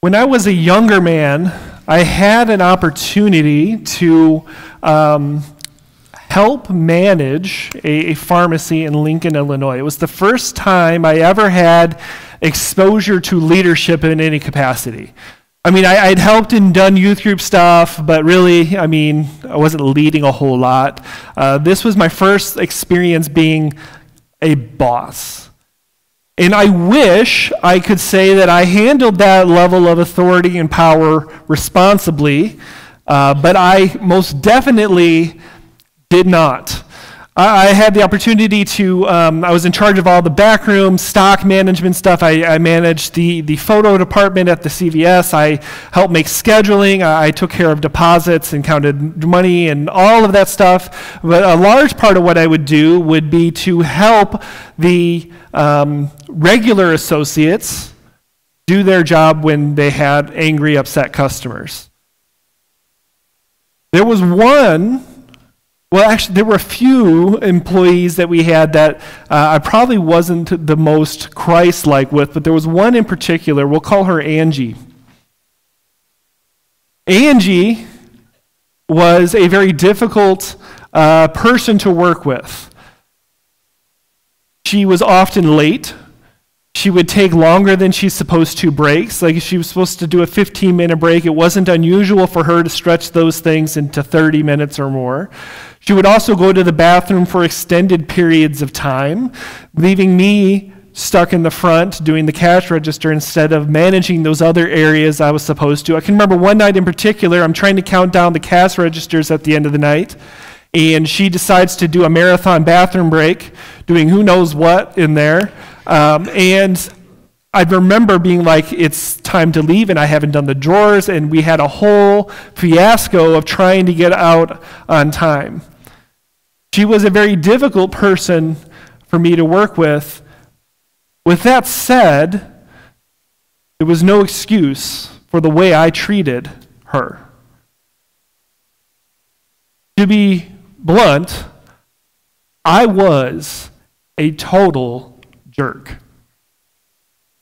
When I was a younger man, I had an opportunity to help manage a pharmacy in Lincoln, Illinois. It was the first time I ever had exposure to leadership in any capacity. I mean, I'd helped and done youth group stuff, but really, I mean, I wasn't leading a whole lot. This was my first experience being a boss. And I wish I could say that I handled that level of authority and power responsibly, but I most definitely did not. I had the opportunity to, I was in charge of all the backroom stock management stuff. I managed the photo department at the CVS. I helped make scheduling. I took care of deposits and counted money and all of that stuff. But a large part of what I would do would be to help the regular associates do their job when they had angry, upset customers. There was one. Well, actually, there were a few employees that we had that I probably wasn't the most Christ-like with, but there was one in particular. We'll call her Angie. Angie was a very difficult person to work with. She was often late. She would take longer than she's supposed to breaks. Like if she was supposed to do a 15-minute break, it wasn't unusual for her to stretch those things into 30 minutes or more. She would also go to the bathroom for extended periods of time, leaving me stuck in the front doing the cash register instead of managing those other areas I was supposed to. I can remember one night in particular, I'm trying to count down the cash registers at the end of the night, and she decides to do a marathon bathroom break, doing who knows what in there. And I remember being like, it's time to leave, and I haven't done the drawers, and we had a whole fiasco of trying to get out on time. She was a very difficult person for me to work with. With that said, there was no excuse for the way I treated her. To be blunt, I was a total jerk.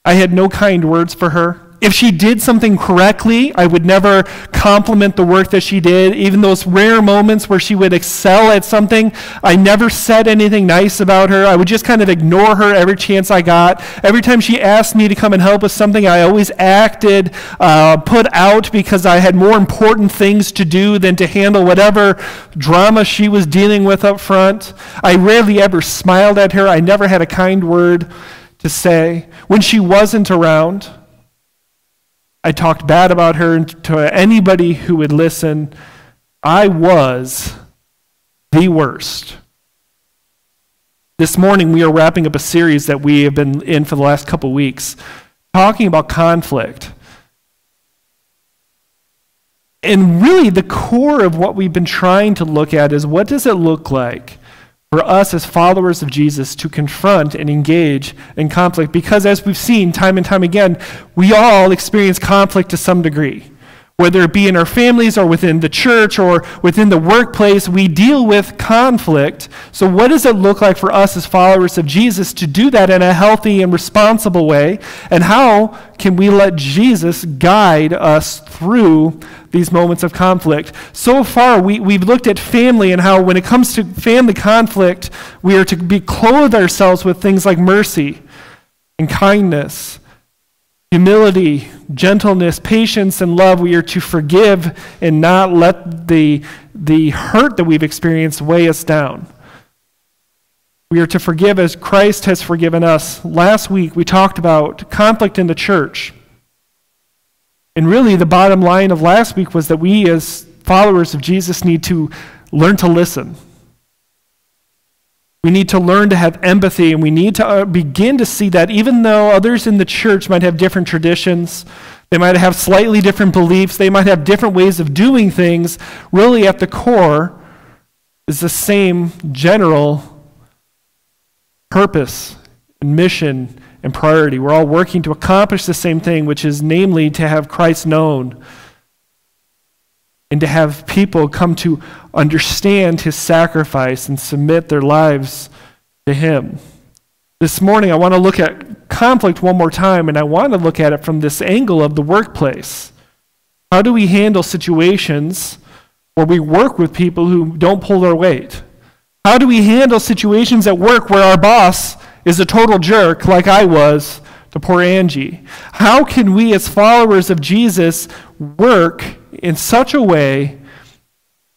I had no kind words for her. If she did something correctly, I would never compliment the work that she did. Even those rare moments where she would excel at something, I never said anything nice about her. I would just kind of ignore her every chance I got. Every time she asked me to come and help with something, I always acted put out because I had more important things to do than to handle whatever drama she was dealing with up front. I rarely ever smiled at her. I never had a kind word to say. When she wasn't around, I talked bad about her to anybody who would listen. I was the worst. This morning we are wrapping up a series that we have been in for the last couple weeks, talking about conflict. And really the core of what we've been trying to look at is, what does it look like for us as followers of Jesus to confront and engage in conflict? Because as we've seen time and time again, we all experience conflict to some degree. Whether it be in our families or within the church or within the workplace, we deal with conflict. So what does it look like for us as followers of Jesus to do that in a healthy and responsible way? And how can we let Jesus guide us through these moments of conflict? So far, we've looked at family and how when it comes to family conflict, we are to clothe ourselves with things like mercy and kindness, humility, gentleness, patience, and love. We are to forgive and not let the hurt that we've experienced weigh us down. We are to forgive as Christ has forgiven us. Last week, we talked about conflict in the church. And really, the bottom line of last week was that we as followers of Jesus need to learn to listen. We need to learn to have empathy, and we need to begin to see that even though others in the church might have different traditions, they might have slightly different beliefs, they might have different ways of doing things, really at the core is the same general purpose and mission and priority. We're all working to accomplish the same thing, which is namely to have Christ known and to have people come to understand his sacrifice and submit their lives to him. This morning, I want to look at conflict one more time, and I want to look at it from this angle of the workplace. How do we handle situations where we work with people who don't pull their weight? How do we handle situations at work where our boss is a total jerk, like I was to poor Angie? How can we, as followers of Jesus, work in such a way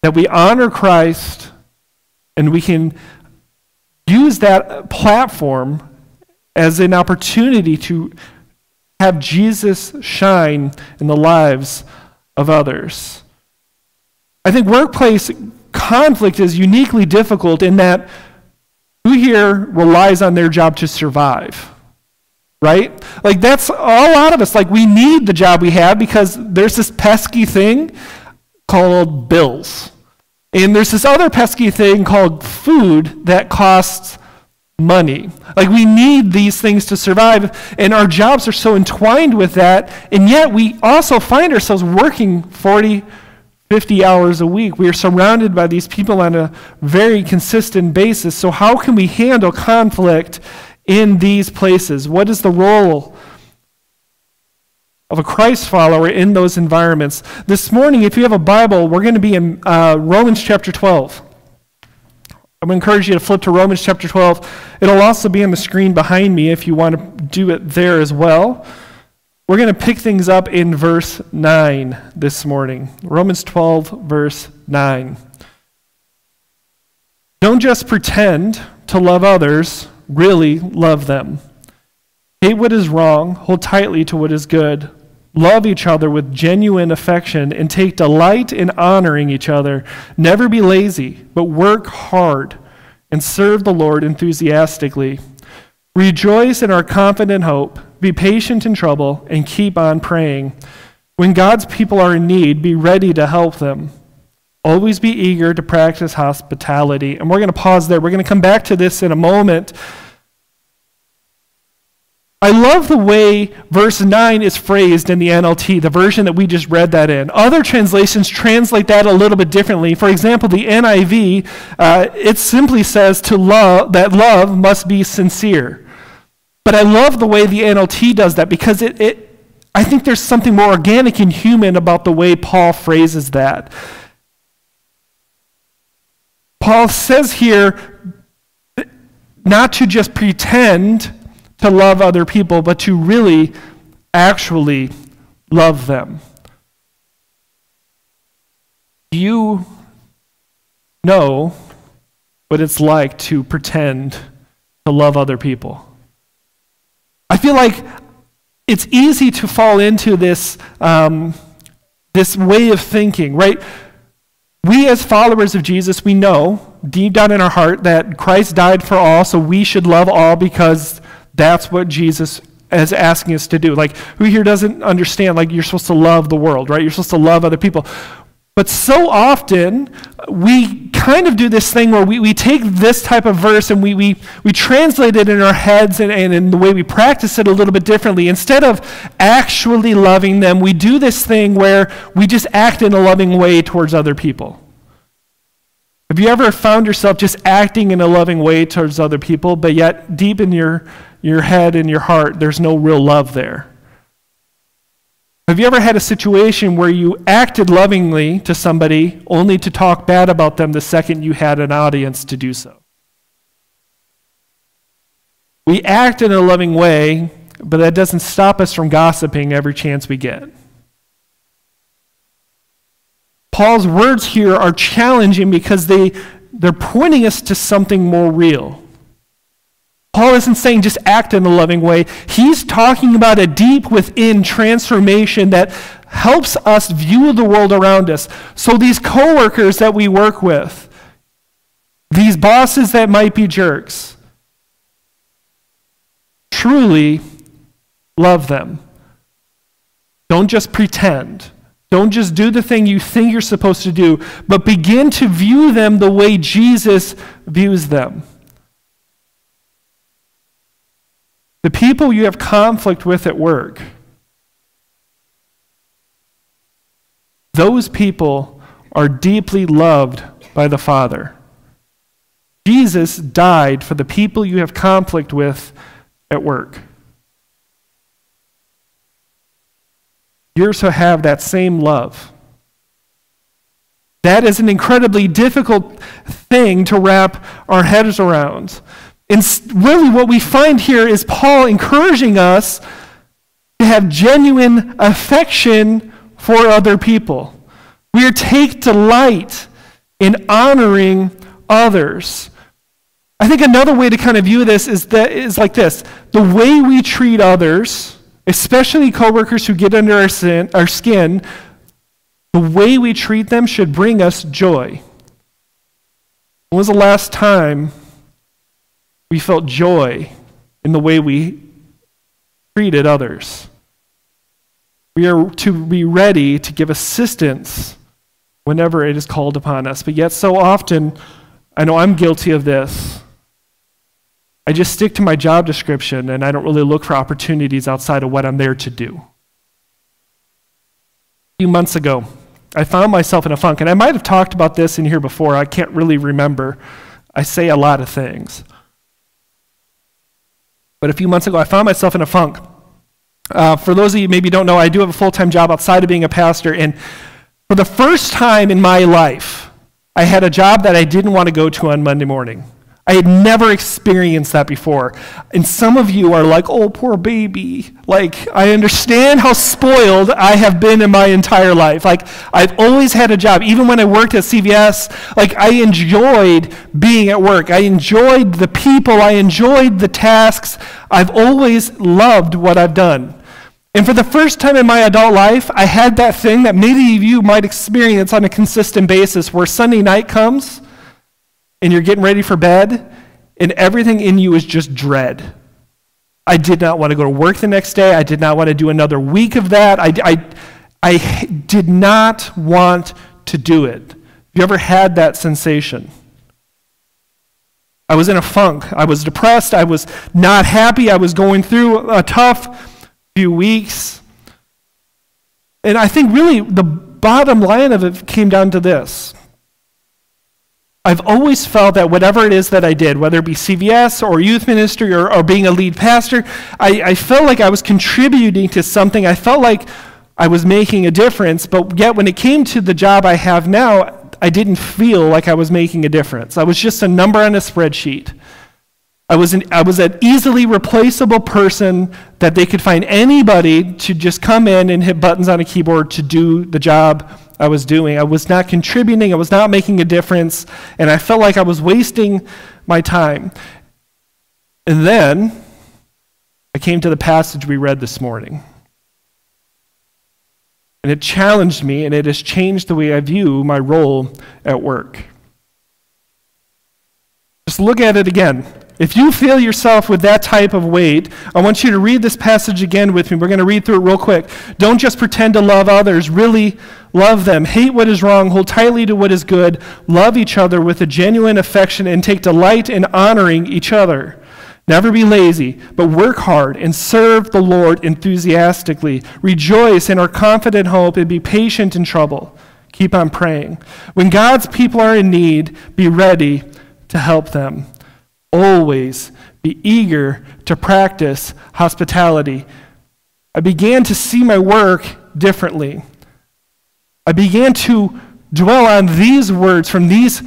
that we honor Christ and we can use that platform as an opportunity to have Jesus shine in the lives of others? I think workplace conflict is uniquely difficult in that who here relies on their job to survive? Right? Like that's a lot of us. Like we need the job we have because there's this pesky thing called bills. And there's this other pesky thing called food that costs money. Like we need these things to survive, and our jobs are so entwined with that, and yet we also find ourselves working 40, 50 hours a week. We are surrounded by these people on a very consistent basis. So how can we handle conflict in these places? What is the role of a Christ follower in those environments? This morning, if you have a Bible, we're going to be in Romans chapter 12. I'm going to encourage you to flip to Romans chapter 12. It'll also be on the screen behind me if you want to do it there as well. We're going to pick things up in verse 9 this morning. Romans 12, verse 9. Don't just pretend to love others, really love them. Hate what is wrong, hold tightly to what is good. Love each other with genuine affection and take delight in honoring each other. Never be lazy, but work hard and serve the Lord enthusiastically. Rejoice in our confident hope. Be patient in trouble and keep on praying. When God's people are in need, be ready to help them. Always be eager to practice hospitality. And we're going to pause there. We're going to come back to this in a moment. I love the way verse 9 is phrased in the NLT, the version that we just read that in. Other translations translate that a little bit differently. For example, the NIV, it simply says that love must be sincere. But I love the way the NLT does that because I think there's something more organic and human about the way Paul phrases that. Paul says here not to just pretend to love other people, but to really, actually love them. Do you know what it's like to pretend to love other people? I feel like it's easy to fall into this, this way of thinking, right? We as followers of Jesus, we know deep down in our heart that Christ died for all, so we should love all because that's what Jesus is asking us to do. Like, who here doesn't understand, like, you're supposed to love the world, right? You're supposed to love other people. But so often, we kind of do this thing where we take this type of verse and we translate it in our heads and in the way we practice it a little bit differently. Instead of actually loving them, we do this thing where we just act in a loving way towards other people. Have you ever found yourself just acting in a loving way towards other people, but yet deep in your head and your heart, there's no real love there? Have you ever had a situation where you acted lovingly to somebody only to talk bad about them the second you had an audience to do so? We act in a loving way, but that doesn't stop us from gossiping every chance we get. Paul's words here are challenging because they're pointing us to something more real. Paul isn't saying just act in a loving way. He's talking about a deep within transformation that helps us view the world around us. So these coworkers that we work with, these bosses that might be jerks, truly love them. Don't just pretend. Don't just do the thing you think you're supposed to do, but begin to view them the way Jesus views them. The people you have conflict with at work, those people are deeply loved by the Father. Jesus died for the people you have conflict with at work. You're to have that same love. That is an incredibly difficult thing to wrap our heads around. And really what we find here is Paul encouraging us to have genuine affection for other people. We are to take delight in honoring others. I think another way to kind of view this is like this. The way we treat others, especially coworkers who get under our skin, the way we treat them should bring us joy. When was the last time we felt joy in the way we treated others? We are to be ready to give assistance whenever it is called upon us. But yet so often, I know I'm guilty of this. I just stick to my job description and I don't really look for opportunities outside of what I'm there to do. A few months ago, I found myself in a funk, and I might have talked about this in here before. I can't really remember. I say a lot of things. But a few months ago, I found myself in a funk. For those of you who maybe don't know, I do have a full-time job outside of being a pastor, and for the first time in my life, I had a job that I didn't want to go to on Monday morning. I had never experienced that before. And some of you are like, oh, poor baby. Like, I understand how spoiled I have been in my entire life. Like, I've always had a job. Even when I worked at CVS, like, I enjoyed being at work. I enjoyed the people. I enjoyed the tasks. I've always loved what I've done. And for the first time in my adult life, I had that thing that many of you might experience on a consistent basis where Sunday night comes, and you're getting ready for bed, and everything in you is just dread. I did not want to go to work the next day. I did not want to do another week of that. I did not want to do it. Have you ever had that sensation? I was in a funk. I was depressed. I was not happy. I was going through a tough few weeks. And I think really the bottom line of it came down to this. I've always felt that whatever it is that I did, whether it be CVS or youth ministry or being a lead pastor, I felt like I was contributing to something. I felt like I was making a difference, but yet when it came to the job I have now, I didn't feel like I was making a difference. I was just a number on a spreadsheet. I was an easily replaceable person that they could find anybody to just come in and hit buttons on a keyboard to do the job I was doing. I was not contributing. I was not making a difference. And I felt like I was wasting my time. And then I came to the passage we read this morning. And it challenged me, and it has changed the way I view my role at work. Just look at it again. If you feel yourself with that type of weight, I want you to read this passage again with me. We're going to read through it real quick. Don't just pretend to love others. Really love them. Hate what is wrong. Hold tightly to what is good. Love each other with a genuine affection and take delight in honoring each other. Never be lazy, but work hard and serve the Lord enthusiastically. Rejoice in our confident hope and be patient in trouble. Keep on praying. When God's people are in need, be ready to help them. Always be eager to practice hospitality. I began to see my work differently. I began to dwell on these words from these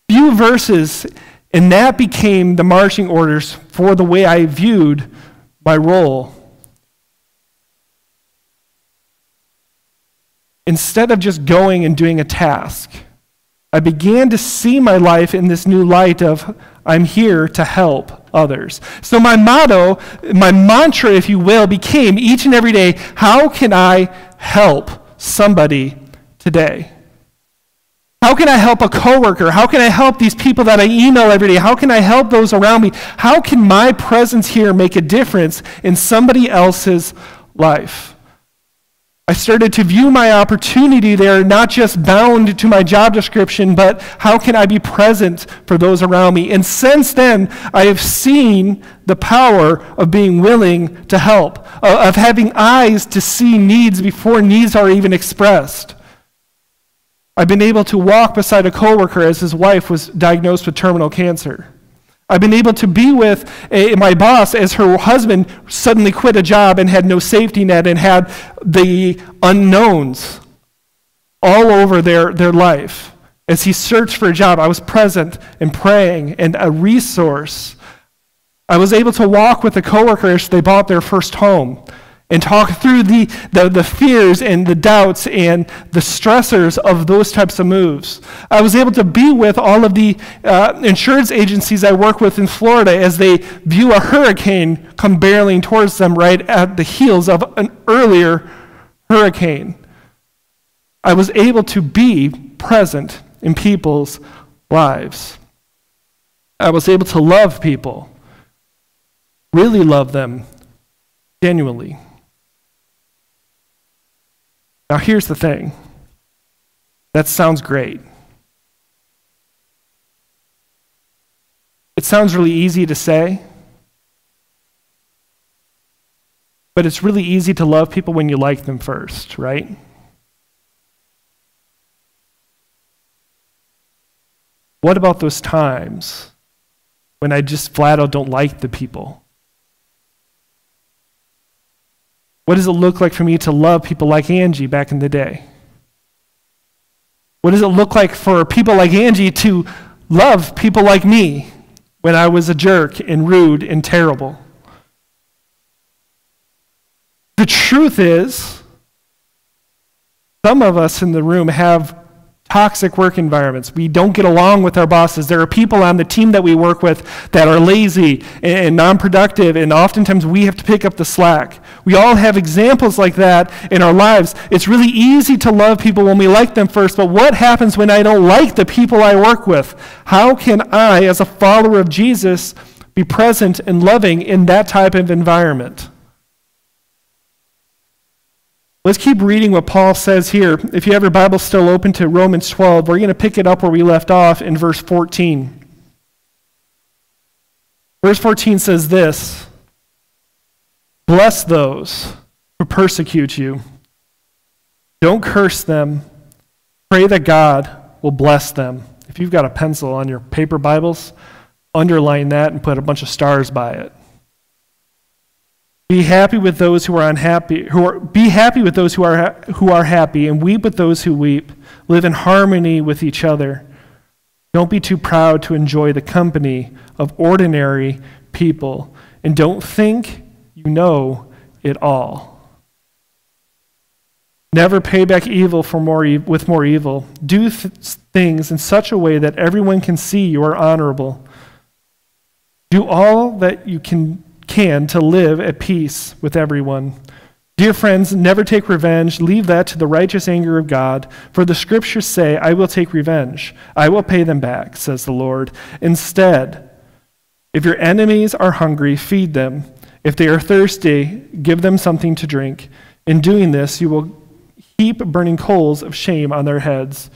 few verses, and that became the marching orders for the way I viewed my role. Instead of just going and doing a task, I began to see my life in this new light of I'm here to help others. So my motto, my mantra, if you will, became each and every day, how can I help somebody today? How can I help a coworker? How can I help these people that I email every day? How can I help those around me? How can my presence here make a difference in somebody else's life? I started to view my opportunity there not just bound to my job description, but how can I be present for those around me? And since then, I have seen the power of being willing to help, of having eyes to see needs before needs are even expressed. I've been able to walk beside a coworker as his wife was diagnosed with terminal cancer. I've been able to be with my boss as her husband suddenly quit a job and had no safety net and had the unknowns all over their life. As he searched for a job, I was present and praying and a resource. I was able to walk with a coworker as they bought their first home and talk through the fears and the doubts and the stressors of those types of moves. I was able to be with all of the insurance agencies I work with in Florida as they view a hurricane come barreling towards them right at the heels of an earlier hurricane. I was able to be present in people's lives. I was able to love people, really love them genuinely. Now here's the thing. That sounds great. It sounds really easy to say, but it's really easy to love people when you like them first, right? What about those times when I just flat out don't like the people? What does it look like for me to love people like Angie back in the day? What does it look like for people like Angie to love people like me when I was a jerk and rude and terrible? The truth is, some of us in the room have toxic work environments. We don't get along with our bosses. There are people on the team that we work with that are lazy and non-productive, and oftentimes we have to pick up the slack. We all have examples like that in our lives. It's really easy to love people when we like them first, but what happens when I don't like the people I work with? How can I, as a follower of Jesus, be present and loving in that type of environment? Let's keep reading what Paul says here. If you have your Bible still open to Romans 12, we're going to pick it up where we left off in verse 14. Verse 14 says this: "Bless those who persecute you. Don't curse them. Pray that God will bless them." If you've got a pencil on your paper Bibles, underline that and put a bunch of stars by it. Be happy with those who are unhappy. Be happy with those who are happy, and weep with those who weep. Live in harmony with each other. Don't be too proud to enjoy the company of ordinary people, and don't think you know it all. Never pay back evil for with more evil. Do things in such a way that everyone can see you are honorable. Do all that you can to live at peace with everyone. Dear friends, never take revenge. Leave that to the righteous anger of God. For the scriptures say, "I will take revenge. I will pay them back," says the Lord. Instead, if your enemies are hungry, feed them. If they are thirsty, give them something to drink. In doing this, you will heap burning coals of shame on their heads.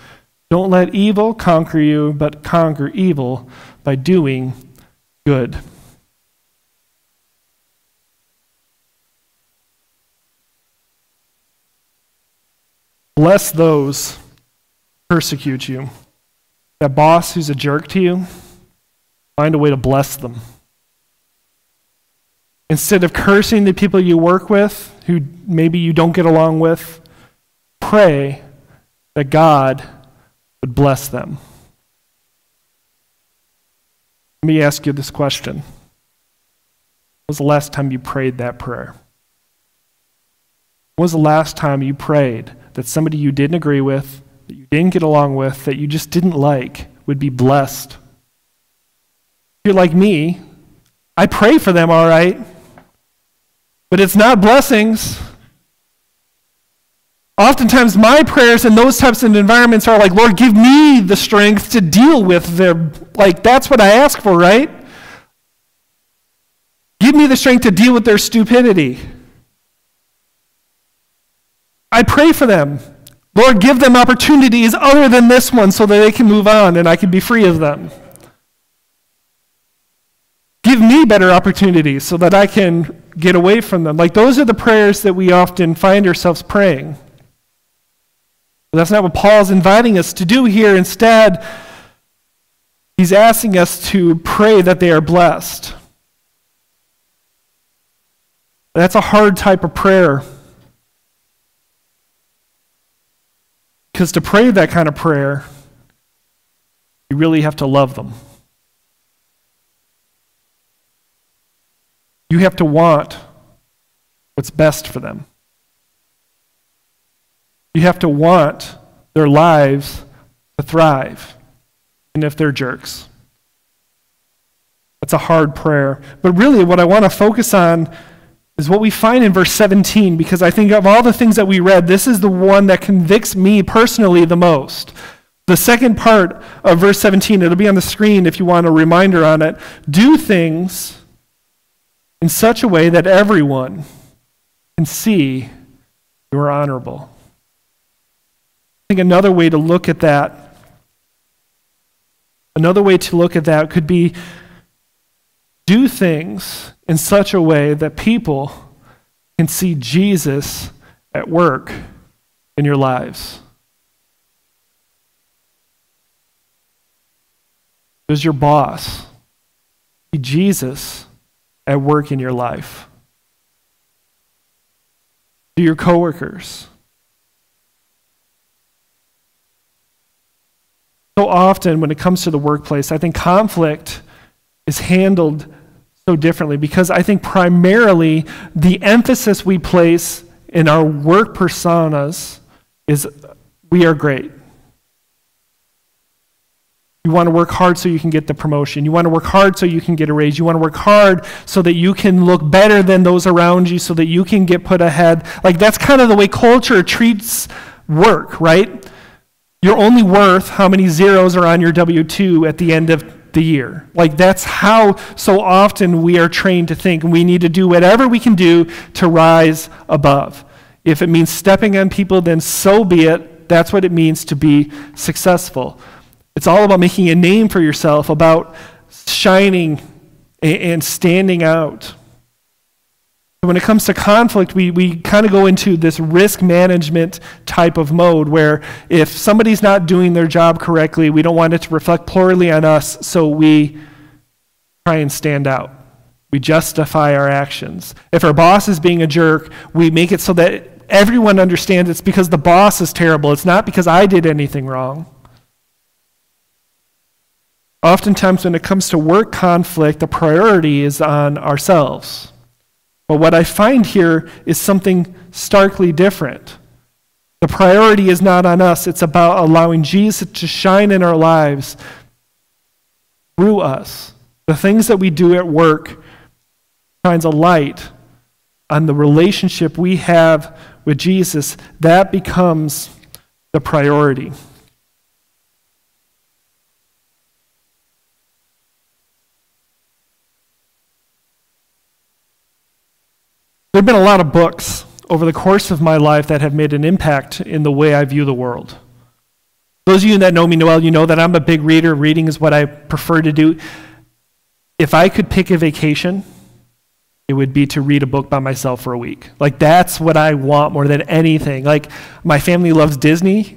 Don't let evil conquer you, but conquer evil by doing good. Bless those who persecute you. That boss who's a jerk to you, find a way to bless them. Instead of cursing the people you work with, who maybe you don't get along with, pray that God would bless them. Let me ask you this question. When was the last time you prayed that prayer? When was the last time you prayed that somebody you didn't agree with, that you didn't get along with, that you just didn't like, would be blessed? If you're like me, I pray for them, all right, but it's not blessings. Oftentimes my prayers in those types of environments are like, "Lord, give me the strength to deal with them." Like, that's what I ask for, right? Give me the strength to deal with their stupidity. I pray for them. Lord, give them opportunities other than this one so that they can move on and I can be free of them. Give me better opportunities so that I can get away from them. Like, those are the prayers that we often find ourselves praying. But that's not what Paul's inviting us to do here. Instead, he's asking us to pray that they are blessed. That's a hard type of prayer. Because to pray that kind of prayer, you really have to love them. You have to want what's best for them. You have to want their lives to thrive, even if they're jerks. That's a hard prayer. But really, what I want to focus on is what we find in verse 17, because I think of all the things that we read, this is the one that convicts me personally the most. The second part of verse 17, it'll be on the screen if you want a reminder on it. Do things in such a way that everyone can see you are honorable. I think another way to look at that could be do things in such a way that people can see Jesus at work in your lives. Does your boss see Jesus at work in your life? Do your coworkers? So often when it comes to the workplace, I think conflict is handled so differently because I think primarily the emphasis we place in our work personas is we are great. You want to work hard so you can get the promotion. You want to work hard so you can get a raise. You want to work hard so that you can look better than those around you so that you can get put ahead. Like that's kind of the way culture treats work, right? You're only worth how many zeros are on your W-2 at the end of the year. Like that's how so often we are trained to think, and we need to do whatever we can do to rise above. If it means stepping on people, then so be it. That's what it means to be successful. It's all about making a name for yourself, about shining and standing out. When it comes to conflict, we kind of go into this risk management type of mode where if somebody's not doing their job correctly, we don't want it to reflect poorly on us, so we try and stand out. We justify our actions. If our boss is being a jerk, we make it so that everyone understands it's because the boss is terrible. It's not because I did anything wrong. Oftentimes when it comes to work conflict, the priority is on ourselves. But what I find here is something starkly different. The priority is not on us. It's about allowing Jesus to shine in our lives through us. The things that we do at work shines a light on the relationship we have with Jesus. That becomes the priority. There have been a lot of books over the course of my life that have made an impact in the way I view the world. Those of you that know me well, you know that I'm a big reader. Reading is what I prefer to do. If I could pick a vacation, it would be to read a book by myself for a week. Like that's what I want more than anything. Like my family loves Disney.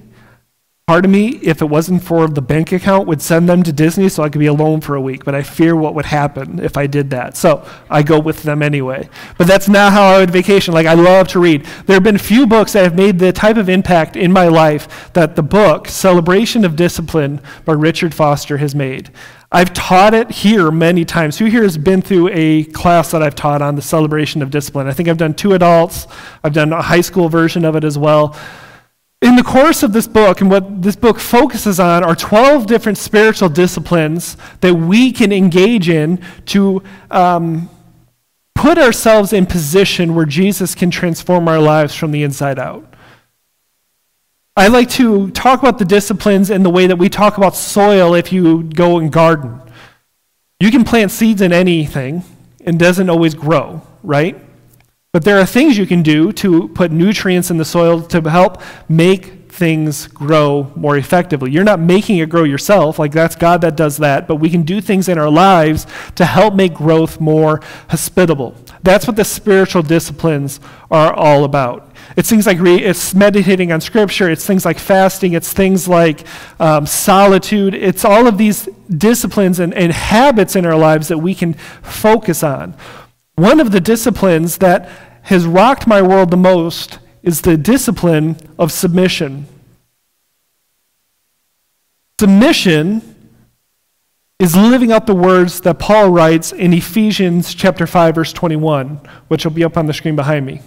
Part of me, if it wasn't for the bank account, would send them to Disney so I could be alone for a week. But I fear what would happen if I did that. So I go with them anyway. But that's not how I would vacation. Like I love to read. There have been few books that have made the type of impact in my life that the book, Celebration of Discipline by Richard Foster, has made. I've taught it here many times. Who here has been through a class that I've taught on the Celebration of Discipline? I think I've done 2 adults. I've done a high school version of it as well. In the course of this book, and what this book focuses on, are 12 different spiritual disciplines that we can engage in to put ourselves in position where Jesus can transform our lives from the inside out. I like to talk about the disciplines in the way that we talk about soil if you go and garden. You can plant seeds in anything, and it doesn't always grow, right? But there are things you can do to put nutrients in the soil to help make things grow more effectively. You're not making it grow yourself, like that's God that does that, but we can do things in our lives to help make growth more hospitable. That's what the spiritual disciplines are all about. It's things like it's meditating on Scripture. It's things like fasting. It's things like solitude. It's all of these disciplines and habits in our lives that we can focus on. One of the disciplines that has rocked my world the most is the discipline of submission. Submission is living out the words that Paul writes in Ephesians chapter 5, verse 21, which will be up on the screen behind me.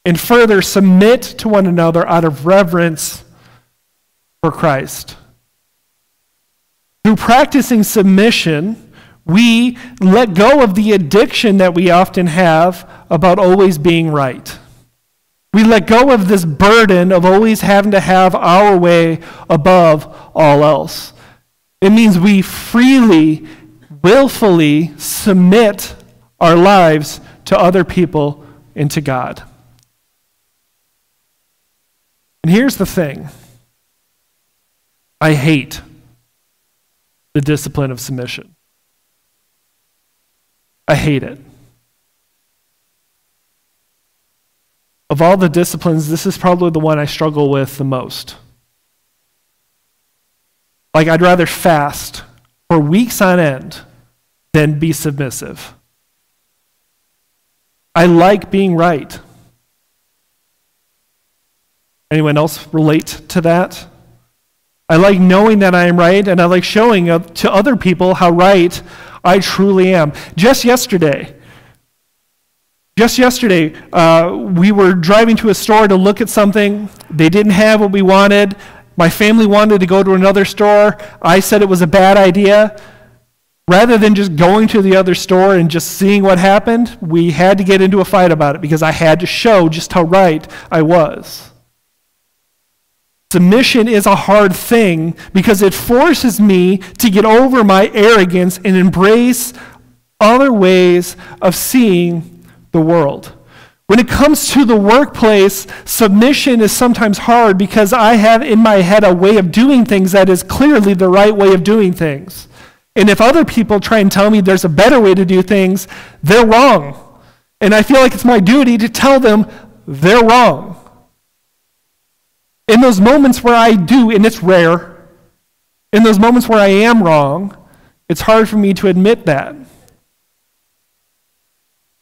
And further, submit to one another out of reverence for Christ. Through practicing submission, we let go of the addiction that we often have about always being right. We let go of this burden of always having to have our way above all else. It means we freely, willfully submit our lives to other people and to God. And here's the thing. I hate the discipline of submission. I hate it. Of all the disciplines, this is probably the one I struggle with the most. Like, I'd rather fast for weeks on end than be submissive. I like being right. Anyone else relate to that? I like knowing that I am right, and I like showing to other people how right I truly am. Just yesterday, we were driving to a store to look at something. They didn't have what we wanted. My family wanted to go to another store. I said it was a bad idea. Rather than just going to the other store and just seeing what happened, we had to get into a fight about it because I had to show just how right I was. Submission is a hard thing because it forces me to get over my arrogance and embrace other ways of seeing the world. When it comes to the workplace, submission is sometimes hard because I have in my head a way of doing things that is clearly the right way of doing things. And if other people try and tell me there's a better way to do things, they're wrong. And I feel like it's my duty to tell them they're wrong. In those moments where I do, and it's rare, in those moments where I am wrong, it's hard for me to admit that.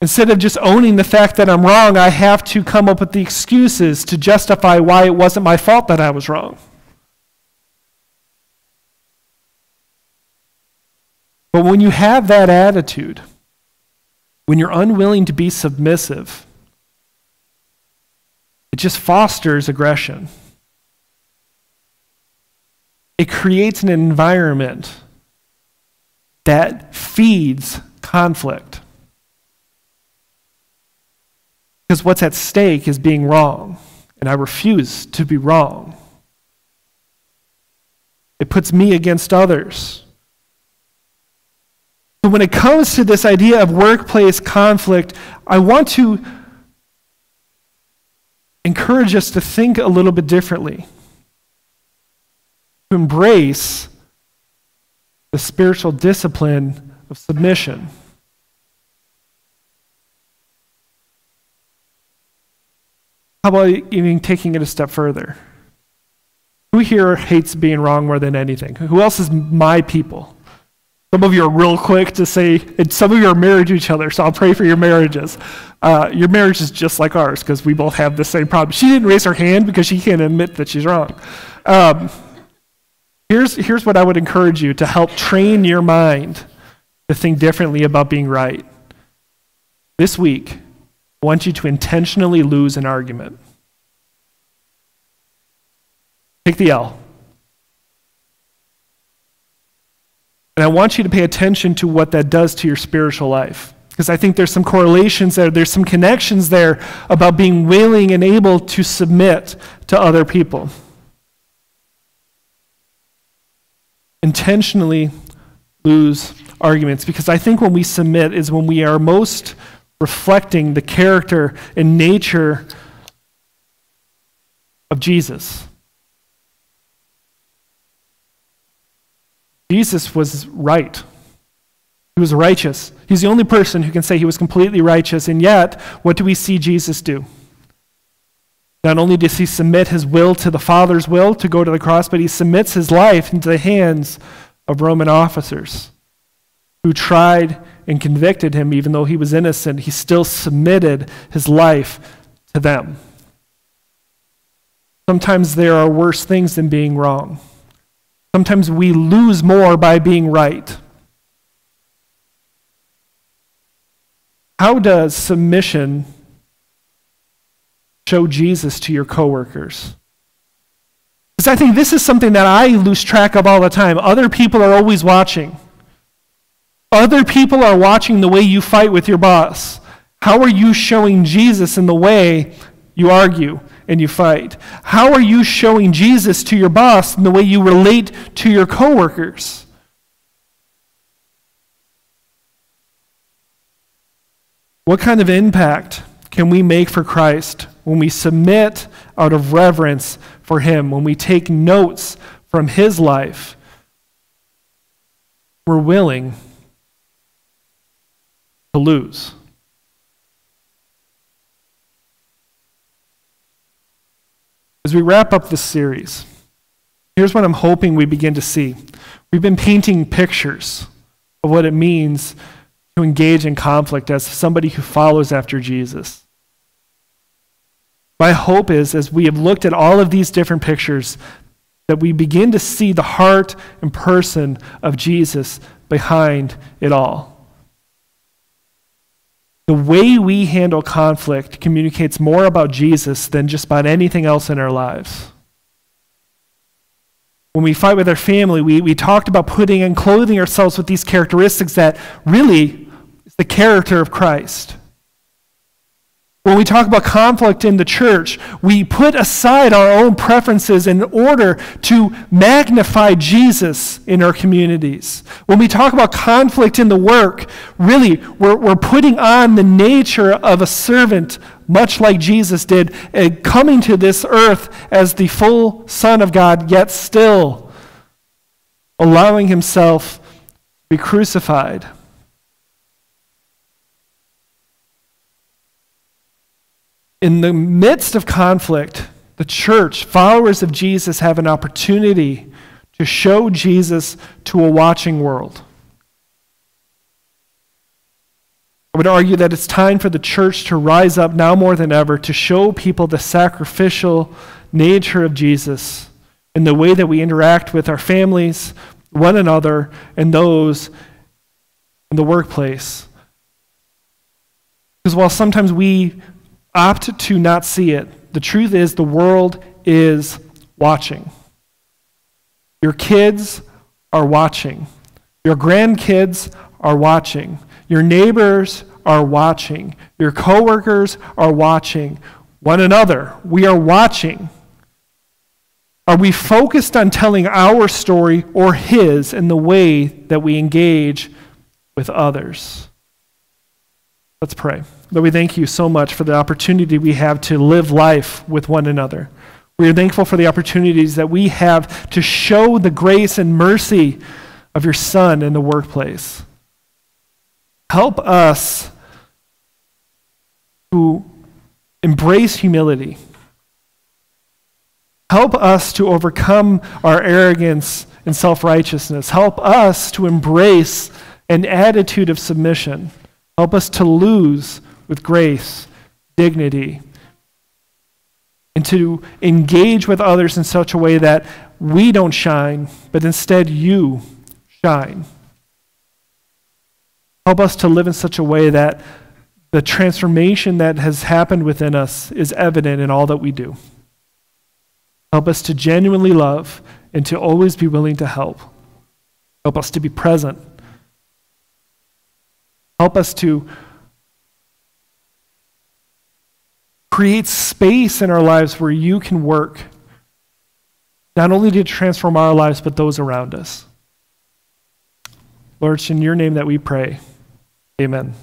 Instead of just owning the fact that I'm wrong, I have to come up with the excuses to justify why it wasn't my fault that I was wrong. But when you have that attitude, when you're unwilling to be submissive, it just fosters aggression. It creates an environment that feeds conflict. Because what's at stake is being wrong, and I refuse to be wrong. It puts me against others. So when it comes to this idea of workplace conflict, I want to encourage us to think a little bit differently, to embrace the spiritual discipline of submission. How about even taking it a step further? Who here hates being wrong more than anything? Who else is my people? Some of you are real quick to say, and some of you are married to each other, so I'll pray for your marriages. Your marriage is just like ours because we both have the same problem. She didn't raise her hand because she can't admit that she's wrong. Here's what I would encourage you to help train your mind to think differently about being right. This week, I want you to intentionally lose an argument. Take the L. And I want you to pay attention to what that does to your spiritual life. Because I think there's some correlations there, there's some connections there about being willing and able to submit to other people. Intentionally lose arguments, because I think when we submit is when we are most reflecting the character and nature of Jesus. Jesus was right. He He was righteous. He's the only person who can say he was completely righteous, and yet, what do we see Jesus do? Not only does he submit his will to the Father's will to go to the cross, but he submits his life into the hands of Roman officers who tried and convicted him. Even though he was innocent, he still submitted his life to them. Sometimes there are worse things than being wrong. Sometimes we lose more by being right. How does submission show Jesus to your coworkers? Because I think this is something that I lose track of all the time. Other people are always watching. Other people are watching the way you fight with your boss. How are you showing Jesus in the way you argue and you fight? How are you showing Jesus to your boss in the way you relate to your coworkers? What kind of impact can we make for Christ when we submit out of reverence for him, when we take notes from his life? We're willing to lose. As we wrap up this series, here's what I'm hoping we begin to see. We've been painting pictures of what it means to engage in conflict as somebody who follows after Jesus. My hope is, as we have looked at all of these different pictures, that we begin to see the heart and person of Jesus behind it all. The way we handle conflict communicates more about Jesus than just about anything else in our lives. When we fight with our family, we talked about putting and clothing ourselves with these characteristics that really is the character of Christ. When we talk about conflict in the church, we put aside our own preferences in order to magnify Jesus in our communities. When we talk about conflict in the work, really, we're putting on the nature of a servant, much like Jesus did, coming to this earth as the full Son of God, yet still allowing himself to be crucified. In the midst of conflict, the church, followers of Jesus, have an opportunity to show Jesus to a watching world. I would argue that it's time for the church to rise up now more than ever to show people the sacrificial nature of Jesus in the way that we interact with our families, one another, and those in the workplace. Because while sometimes we opt to not see it, the truth is the world is watching. Your kids are watching. Your grandkids are watching. Your neighbors are watching. Your coworkers are watching. One another, we are watching. Are we focused on telling our story or his in the way that we engage with others? Let's pray. Lord, we thank you so much for the opportunity we have to live life with one another. We are thankful for the opportunities that we have to show the grace and mercy of your Son in the workplace. Help us to embrace humility. Help us to overcome our arrogance and self-righteousness. Help us to embrace an attitude of submission. Help us to lose with grace, dignity, and to engage with others in such a way that we don't shine, but instead you shine. Help us to live in such a way that the transformation that has happened within us is evident in all that we do. Help us to genuinely love and to always be willing to help. Help us to be present. Help us to create space in our lives where you can work, not only to transform our lives, but those around us. Lord, it's in your name that we pray. Amen.